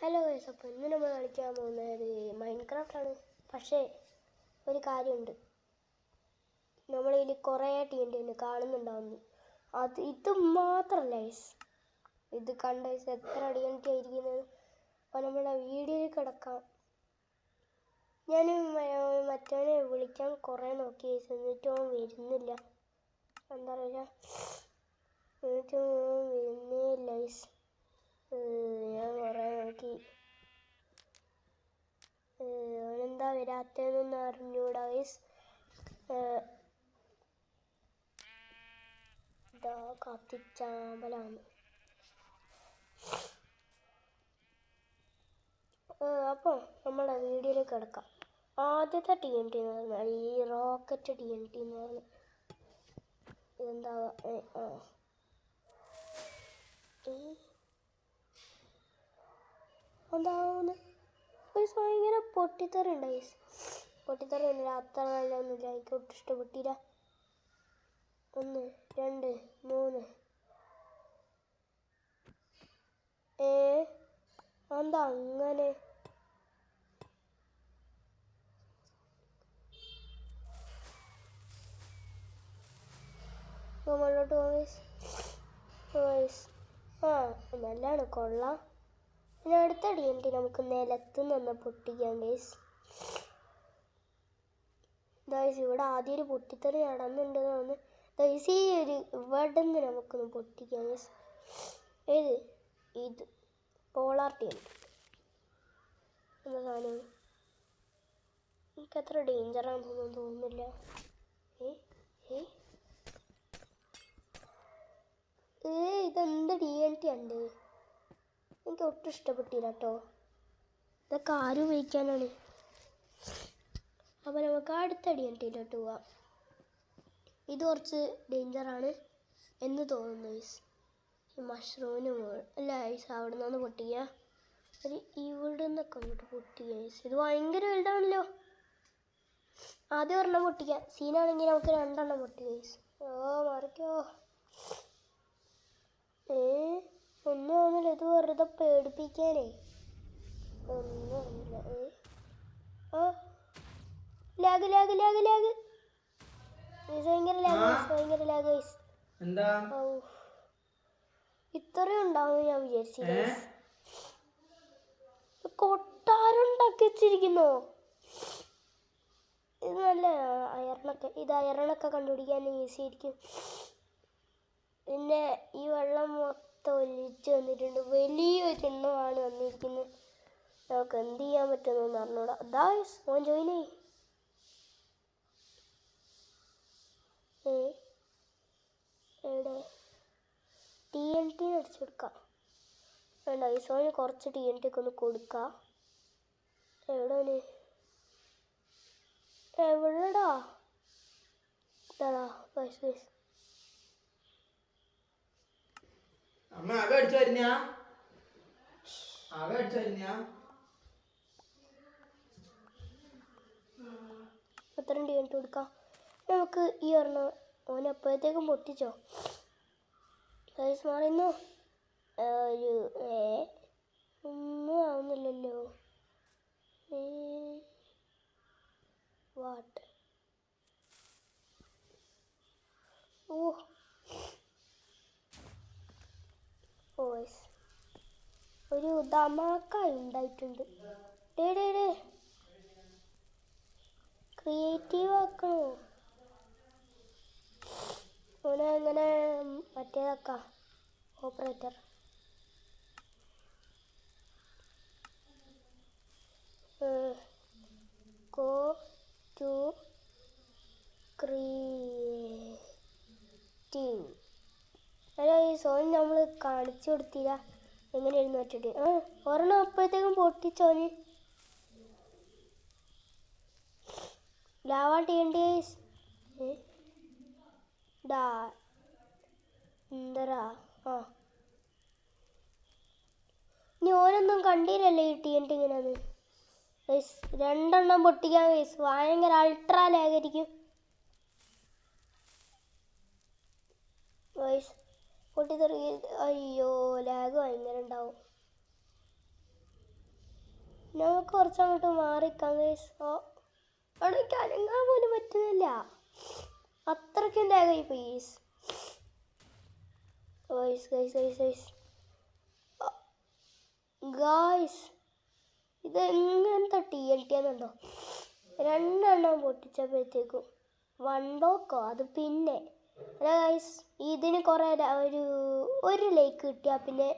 Hello guys, അപ്പോൾ ഇന്ന് നമ്മൾ കളിക്കാൻ പോകുന്നത് മൈൻക്രാഫ്റ്റ് ആണ്. പക്ഷേ ഒരു കാര്യമുണ്ട്, നമ്മളിതിൽ കുറേ TNT ഉണ്ട് കാണുന്നുണ്ടാവുന്നു. ഇത് മാത്രമല്ല ഗൈസ്, ഇത് കണ്ട ഗൈസ് എത്ര TNT ആയിരിക്കുന്നത്. അപ്പോൾ നമ്മുടെ വീഡിയോയിൽ കിടക്കാം. ഞാൻ മറ്റവനെ വിളിക്കാൻ കുറേ നോക്കി ഗൈസ്, എന്നിട്ടും അവൻ വരുന്നില്ല. എന്താ പറയുക, എന്നിട്ടും വരുന്നേ ഇല്ല ഗൈസ്. ഞാൻ കുറേ നോക്കി, അവനെന്താ വരാത്തതെന്നൊന്നും അറിഞ്ഞൂടാ ഗൈസ്. ഇതാ കത്തിച്ചാമ്പലാണ്. അപ്പോൾ നമ്മുടെ വീഡിയോയിൽ കിടക്കാം. ആദ്യത്തെ TNT എന്ന് പറഞ്ഞാൽ ഈ റോക്കറ്റ് TNT എന്ന് പറഞ്ഞാൽ ഇതെന്താ എന്താവുന്നു ഗൈസ്, ഭയങ്കര പൊട്ടിത്തെറിയുണ്ട് ഗൈസ്. പൊട്ടിത്തെറിയൊന്നുമില്ല, അത്ര നല്ലതൊന്നുമില്ല, എനിക്ക് ഒട്ടും ഇഷ്ടപ്പെട്ടില്ല. 1 2 3 എന്താ അങ്ങനെ? മുകളിലോട്ട് ഗൈസ്. നല്ലതാണ്, കൊള്ളാം. പിന്നെ അടുത്ത TNT നമുക്ക് നിലത്ത് നിന്ന് പൊട്ടിക്കാം ഗൈസ്. ഗൈസ് ഇവിടെ ആദ്യം ഒരു പൊട്ടിത്തെറി നടന്നുണ്ടെന്ന് തോന്നുന്നു ഗൈസ്. ഈ ഒരു ഇവിടെ നിന്ന് നമുക്കൊന്ന് പൊട്ടിക്കാം ഗൈസ്. ഇത് പോളാർ TNT എന്താ സാധനം? എനിക്കത്ര ഡേഞ്ചറാണെന്നൊന്നും തോന്നുന്നില്ല. ഇതെന്ത് TNT ഉണ്ട്? എനിക്ക് ഒട്ടും ഇഷ്ടപ്പെട്ടില്ല കേട്ടോ. ഇതൊക്കെ ആരും ഉപയോഗിക്കാനാണ്. അപ്പോൾ നമുക്ക് അടുത്ത TNTയിലോട്ട് പോവാം. ഇത് കുറച്ച് ഡേഞ്ചറാണ് എന്ന് തോന്നുന്നു ഗൈസ്. ഈ മഷ്റൂമിന് അല്ല ഗൈസ്, അവിടെ നിന്നൊന്ന് പൊട്ടിക്കുക. ഒരു ഇവിടെ നിന്നൊക്കെ അങ്ങോട്ട് പൊട്ടിക്കുക ഗൈസ്. ഇത് ഭയങ്കര വലുതാണല്ലോ. ആദ്യം ഒരെണ്ണം പൊട്ടിക്കുക, സീനാണെങ്കിൽ നമുക്ക് 2 എണ്ണം പൊട്ടിക്കുക ഗൈസ്. മറിക്കോ. ഒന്നും ആവുന്നില്ല, ഇത് വെറുതെ പേടിപ്പിക്കാനേ. ഒന്നും ആവുന്നില്ല. ലാഗ് ഭയങ്കര ലാഗ് ഗൈസ്. ഇത്രയും ഉണ്ടാവും ഞാൻ വിചാരിച്ചില്ല. കൊട്ടാരം ഉണ്ടാക്കി വെച്ചിരിക്കുന്നോ? ഇത് നല്ല അയർണൊക്കെ കണ്ടുപിടിക്കാൻ ഈസി ആയിരിക്കും. പിന്നെ ഈ വെള്ളം മൊത്തം ഒലിച്ച് വന്നിട്ടുണ്ട്. വലിയൊരെണ്ണമാണ് വന്നിരിക്കുന്നത്. നമുക്ക് എന്ത് ചെയ്യാൻ പറ്റുമെന്ന് അറിഞ്ഞൂടാ. ഗൈസ് ഓൻ ജോയിൻ ചെയ്യ്. എവിടെ TNT അടിച്ചു കൊടുക്കാം? വേണ്ട ഗൈസ്, ഓന് കുറച്ച് TNT ഒക്കെ ഒന്ന് കൊടുക്കാം. എവിടെയാണ്? എവിടെടാ? ഇതാടാ ഗൈസ്. എത്രയും TNT കൊടുക്കാം നമുക്ക്. ഈ ഒരെണ്ണം ഓൻ എപ്പോഴത്തേക്കും പൊട്ടിച്ചോ ഗൈസ്? മാറിയുന്നു. ഒന്നും ആവുന്നില്ലല്ലോ. വാട്ട്? ഒരു ധമാക്ക ഉണ്ടായിട്ടുണ്ട്. ക്രിയേറ്റീവ് ആക്കണോ? ഓനെ അങ്ങനെ മറ്റേതാക്കാം, ഓപ്പറേറ്റർ. Go to creative. അല്ല ഈ സോൺ നമ്മൾ കാണിച്ചു കൊടുത്തില്ല എങ്ങനെയായിരുന്നു മറ്റേ. ഒരെണ്ണം അപ്പോഴത്തേക്കും പൊട്ടിച്ചോന്. Lava TNT guys. എന്തരാ? ഇനി ഓരോന്നും കണ്ടില്ലല്ലേ ഈ TNT ഇങ്ങനെയാണ് ഗൈസ്. 2 എണ്ണം പൊട്ടിക്കാൻ ഗൈസ് ഭയങ്കര അൾട്രാ ലാഗായിരിക്കും ഗൈസ്. പൊട്ടിത്തെറി. അയ്യോ, ലാഗ് ഭയങ്കര ഉണ്ടാവും. നമുക്ക് കുറച്ചങ്ങോട്ട് മാറിക്കാം ഗൈസ്. അവിടെ എനിക്ക് അനങ്ങാൻ പോലും പറ്റുന്നില്ല, അത്രയ്ക്കും ലാഗായി please. Guys guys guys guys guys, ഇത് എങ്ങനത്തെ TNT എന്നുണ്ടോ? 2 എണ്ണം പൊട്ടിച്ചപ്പോഴത്തേക്കും 1 ബ്ലോക്കോ അത്. പിന്നെ അല്ല ഗൈസ്, ഇതിന് കുറേ ഒരു ലൈക്ക് കിട്ടിയാൽ പിന്നെ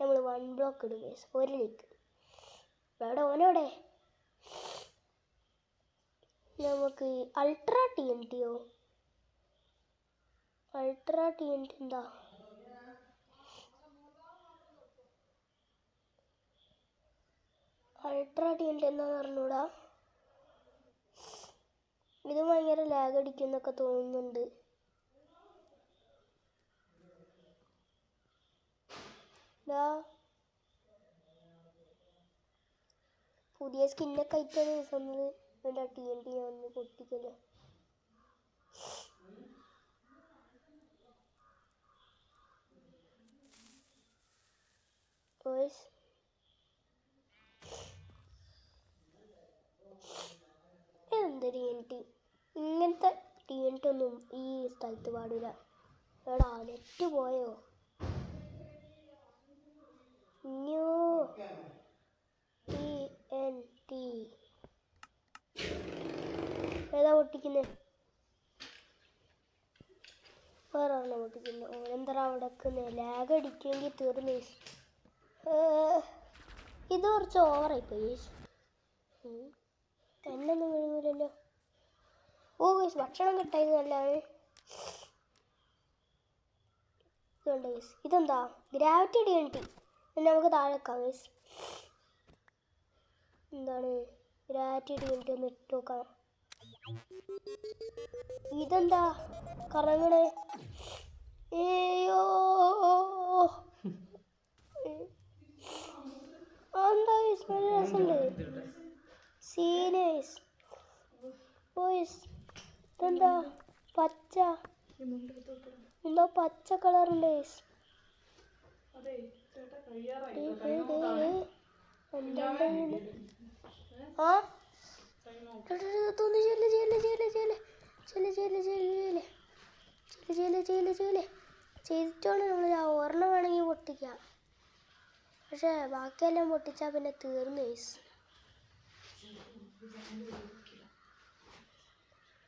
നമ്മൾ 1 ബ്ലോക്ക് ഇടും ഗൈസ്. 1 ലൈക്ക്. എവിടെ ഓനോടെ നമുക്ക് അൾട്രാ TNTയോ? അൾട്രാ TNT എന്താ? അൾട്രാ TNT എന്താന്ന് പറഞ്ഞൂടാ. ഇത് ഭയങ്കര ലാഗ് അടിക്കുന്നൊക്കെ തോന്നുന്നുണ്ട്. പുതിയ സ്കിന്നൊക്കെ ആയിട്ടാണ് തന്നത്. എൻ്റെ TNT ഞാൻ ഒന്ന് പൊട്ടിക്കല്ലോ. എന്ത് TNT? ഇങ്ങനത്തെ TNT ഒന്നും ഈ സ്ഥലത്ത് പാടില്ല. എടാ നെറ്റ് പോയോ? ന്യൂ TNT ഏതാ പൊട്ടിക്കുന്നത്? വേറെ ആണോ പൊട്ടിക്കുന്നത്? എന്താ അവിടെ ലാഗ് അടിക്കുമെങ്കിൽ തീർന്നു. ഇത് കുറച്ച് ഓവറായി പോയി. എന്നൊന്നും വീഴുന്നില്ലല്ലോ. ഓ ഗൈസ്, ഭക്ഷണം കിട്ടായത് നല്ലതാണ്. ഇതുണ്ട് ഗൈസ്. ഇതെന്താ? Gravity TNT. നമുക്ക് താഴെ വെക്കാം ഗൈസ്. എന്താണ് ഗ്രാവിറ്റി TNT? ഒന്ന് ഇട്ട് നോക്കാം. ഇതെന്താ കറങ്ങണേ? ഏയോ എന്താ ഗൈസ്, നല്ല രസമുണ്ട്. സീനേഴ്സ് ബോയ്സ്. ഇതെന്താ പച്ച? എന്തോ പച്ച കളറുണ്ട് ഗൈസ്. ചെയ്തിട്ടാണ് നമ്മൾ ഒരെണ്ണം വേണമെങ്കിൽ പൊട്ടിക്കാം. പക്ഷേ ബാക്കിയെല്ലാം പൊട്ടിച്ചാൽ പിന്നെ തീർന്നു ഗൈസ്.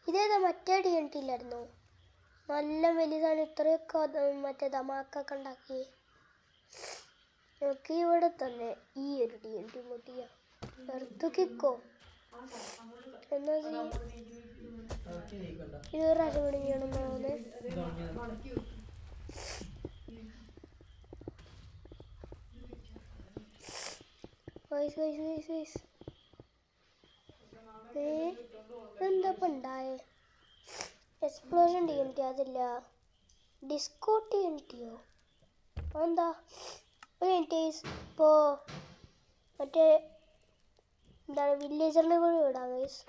ഇതേതാ? മറ്റേ TNT ഇല്ലായിരുന്നോ? നല്ല വലുതാണ്. ഇത്രയൊക്കെ മറ്റേ ധമാക്കൊക്കെ ഉണ്ടാക്കി. നമുക്ക് ഇവിടെ തന്നെ ഈ ഒരു TNT പൊട്ടിക്കാം. എടുത്തുക്കിക്കോ എന്നാ ഇതൊരു അരമണിയാണെന്ന് തോന്നുന്നത്. എന്താ ഉണ്ടായേ? എക്സ്പ്ലോഷൻ TNT അതില്ല. ഡിസ്കോ TNTയോ? എന്താ? ഒരു മിനിറ്റ്. ഇപ്പോൾ മറ്റേ എന്താണ് വില്ലേജറിനെ കൂടി വിടാം ഗൈസ്.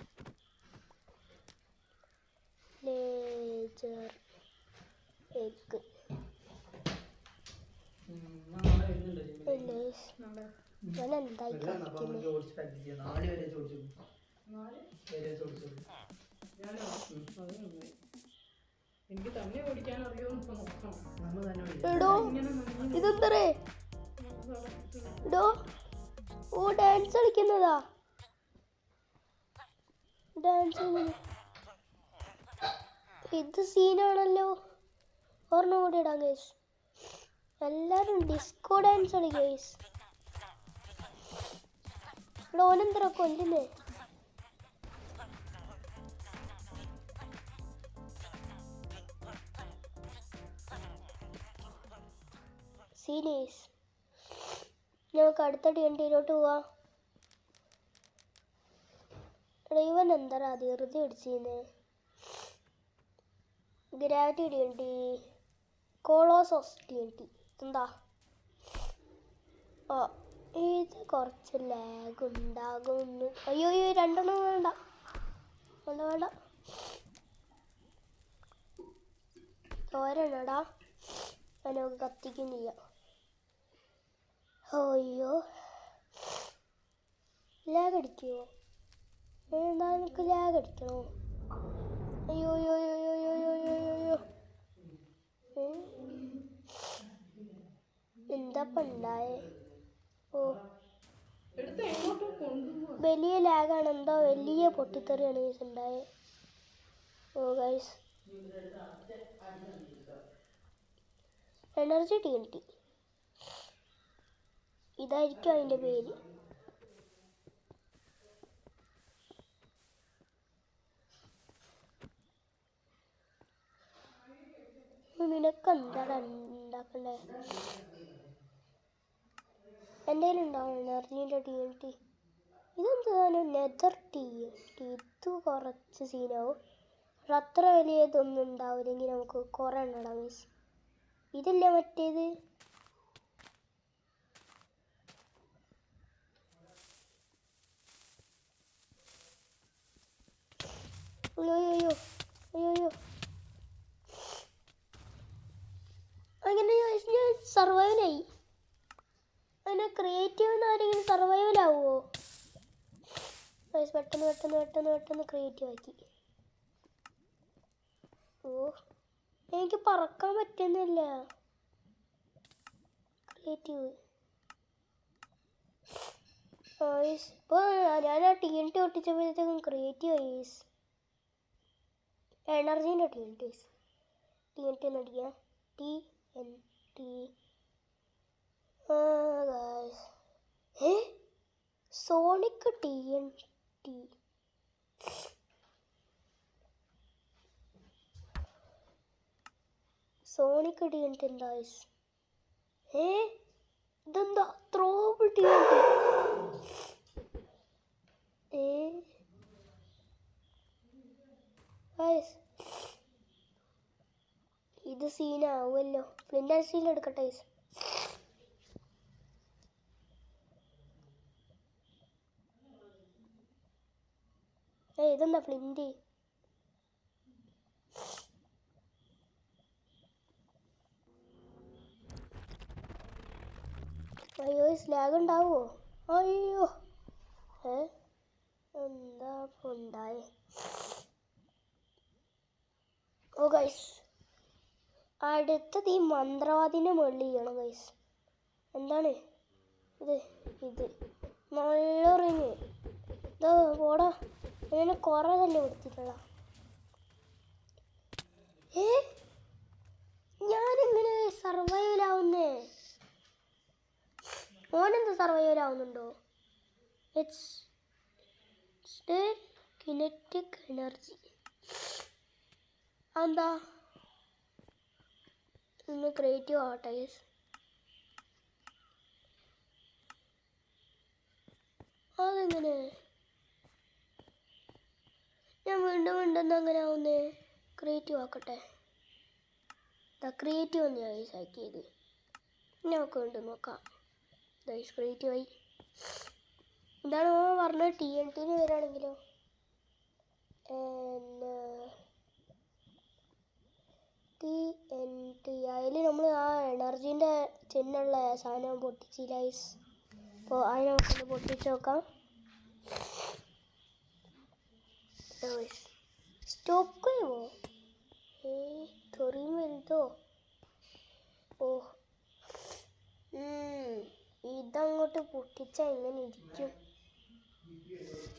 വില്ലേജർ എഗ് ഞാൻ എന്തായി കാണിക്കുന്നത്? എടോ ഇതെന്തറേ? എടോ ഓ ഡാൻസ് കളിക്കുന്നതാ. ഡാൻസ് ഇത് സീനാണല്ലോ. ഒരെണ്ണം കൂടി ഇടാം ഗൈസ്. എല്ലാരും ഡിസ്കോ ഡാൻസ് കളി ഗൈസ്. ഇവിടെ ഓനെന്തറ കൊല്ലുന്നേ? സീനേഴ്സ് നമുക്ക് അടുത്ത TNTയിലോട്ട് പോവാം. ഇവൻ എന്താ ധൃതി പിടിച്ചിരുന്നേ? ഗ്രാവിറ്റി TNT, കൊളോസസ് TNT എന്താ? ഇത് കുറച്ച് ലാഗ് ഉണ്ടാകുന്നു. അയ്യോ 2 എണ്ണം വേണ്ട വേണ്ട വേണ്ട. ഒരെണ്ണടാ നമുക്ക് കത്തിക്കും ചെയ്യാം. അയ്യോ അടിക്കുമോ? എന്താ നിനക്ക് ലാഗ് അടിക്കണോ? അയ്യോ അയ്യോ അയ്യോ അയ്യോ അയ്യോ അയ്യോ. എന്താ ഉണ്ടായേ? ഓ വലിയ ലാഗാണ്. എന്തോ വലിയ പൊട്ടിത്തെറിയാണ് ഗൈസ് ഉണ്ടായേ. ഓ ഗൈസ് എനർജി TNT ഇതായിരിക്കും അതിൻ്റെ പേര്. നിനക്ക് എന്താണ് ഉണ്ടാക്കണ്ടേ? എൻ്റെ കയ്യിലുണ്ടാവും എനർജീൻ്റെ TNT. ഇതെന്താണ് നെതർ TNT? ഇത് കുറച്ച് സീനാവും. പക്ഷെ അത്ര വലിയതൊന്നും ഉണ്ടാവില്ലെങ്കിൽ നമുക്ക് കുറേ എണ്ണം മീൻസ് ഇതല്ലേ മറ്റേത്. അയ്യോ അയ്യോ അയ്യോ അയ്യോ. അങ്ങനെ ഞാൻ സർവൈവലായി. അങ്ങനെ ക്രിയേറ്റീവ് ആരെങ്കിലും സർവൈവലാവുമോ? പെട്ടെന്ന് പെട്ടെന്ന് പെട്ടെന്ന് പെട്ടെന്ന് ക്രിയേറ്റീവ് ആക്കി. ഓ എനിക്ക് പറക്കാൻ പറ്റുന്നില്ല. ക്രിയേറ്റീവ് ഇപ്പോൾ ഞാൻ ആ TNT ഒട്ടിച്ചപ്പോഴത്തേക്കും ക്രിയേറ്റീവ് ആയിസ്. എനർജീൻ്റെ TNT ഒന്ന് അടിക്കാം. TNT sonic TNT. Sonic TNT എന്താ? ഇതെന്താ ത്രോബിൾ TNT? ഇത് സീനാവുമല്ലോ. ഫ്ലിൻ്റ് ആൻഡ് സ്റ്റീൽ എടുക്കട്ടെ. ഇതെന്താ ഫ്ലിൻ്റ്? അയ്യോ സ്ലാഗ് ഉണ്ടാവുമോ? അയ്യോ എന്താ ഉണ്ടായേ? ഓ ഗൈസ് അടുത്തത് ഈ മന്ത്രവാദിനെ മുകളിൽ ചെയ്യണം ഗൈസ്. എന്താണ് ഇത് നല്ല റിങ്. ഇത് പോടാ. അങ്ങനെ കുറേ തന്നെ കൊടുത്തിട്ടുള്ള. ഞാനെങ്ങനെ സർവൈവലാവുന്നേ? ഓനെന്താ സർവൈവലാവുന്നുണ്ടോ? It's കിനറ്റിക് energy. എന്താ ഒന്ന് ക്രിയേറ്റീവ് ആവട്ടെ ഗൈസ്. അതെങ്ങനെ ഞാൻ വീണ്ടും വീണ്ടും അങ്ങനെ ആവുന്നേ? ക്രിയേറ്റീവ് ആക്കട്ടെ. ക്രിയേറ്റീവ് ഒന്ന് ഗൈസ് ആക്കിയത്. നമുക്ക് വീണ്ടും നോക്കാം. ഗൈസ് ക്രിയേറ്റീവ് ആയി. എന്താണ് പറഞ്ഞത്? TNT വരാണെങ്കിലോ TNT അതിൽ നമ്മൾ ആ എനർജീൻ്റെ ചിഹ്നമുള്ള സാധനം പൊട്ടിച്ചില്ല ഗൈസ്. അപ്പോൾ അതിനെ നമുക്കൊന്ന് പൊട്ടിച്ച് നോക്കാം. സ്റ്റോക്ക് ചെയ്യുമോ? ചെറിയ വലുതോ? ഓ ഇതങ്ങോട്ട് പൊട്ടിച്ചാൽ എങ്ങനെ ഇരിക്കും?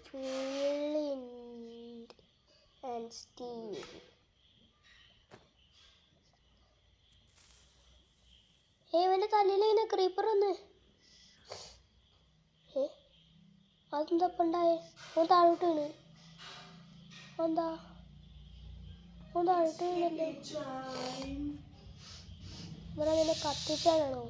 Flint and steel. ഇവൻ്റെ തലയിൽ ഇങ്ങനെ ക്രീപ്പർ വന്ന്. അതെന്താ ഇപ്പം ഉണ്ടായേ? ഓൻ താഴോട്ട് വീണ്. എന്താ ഓൻ താഴോട്ട് വീണല്ലോ. ഇവരങ്ങനെ കത്തിച്ചാണോ?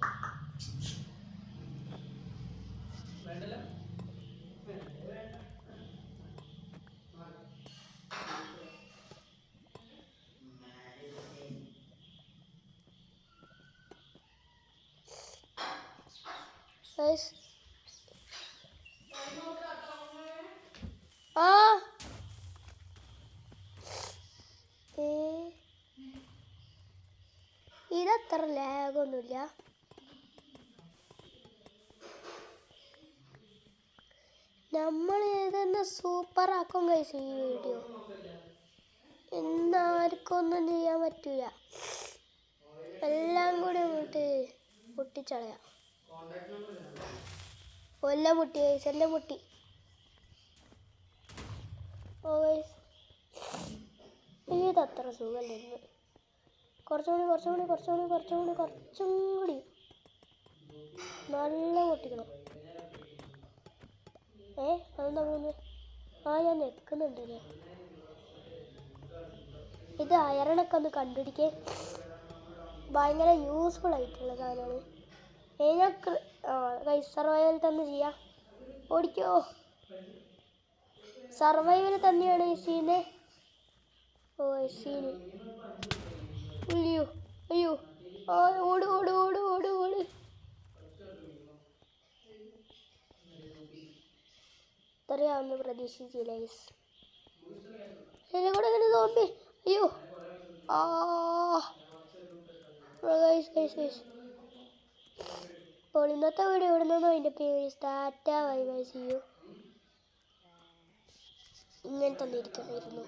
ഇതത്ര ലാഗൊന്നുമില്ല. നമ്മൾ ഇതെന്നെ സൂപ്പറാക്കും ഗൈസ് ഈ വീഡിയോ. ഇന്നാർക്കും ഒന്നും ചെയ്യാൻ പറ്റൂല. എല്ലാം കൂടി അങ്ങോട്ട് പൊട്ടിച്ചളയാം. എല്ലാം മുട്ടി ഗൈസ്, എല്ലാം മുട്ടി. ഓ ഗൈസ്, ഇതത്ര സുഖമല്ലായിരുന്നു. കുറച്ചും കൂടി നല്ല പൊട്ടിക്കണം. അതെന്താ പോകുന്നത്? ഞാൻ നിൽക്കുന്നുണ്ടല്ലേ. ഇത് അയറണൊക്കെ ഒന്ന് കണ്ടുപിടിക്കേ. ഭയങ്കര യൂസ്ഫുൾ ആയിട്ടുള്ള സാധനമാണ്. ഞാൻ ഗൈസ് സർവൈവൽ തന്നെ ചെയ്യാം. ഓടിക്കോ. സർവൈവൽ തന്നെയാണ് ഈ സീന്. സീന് അയ്യോ ഓട്. ഇത്രയാവുന്ന പ്രതീക്ഷിച്ചില്ല ഗൈസ്. എന്നെ കൂടെ അങ്ങനെ നോക്കി. അയ്യോ ഗൈസ്. അപ്പോൾ ഇന്നത്തെ വീഡിയോ ഇവിടെ നിന്നോ അതിൻ്റെ പേര് tata bye bye see you. ഇങ്ങനെ തന്നെ ഇരിക്കണമായിരുന്നു.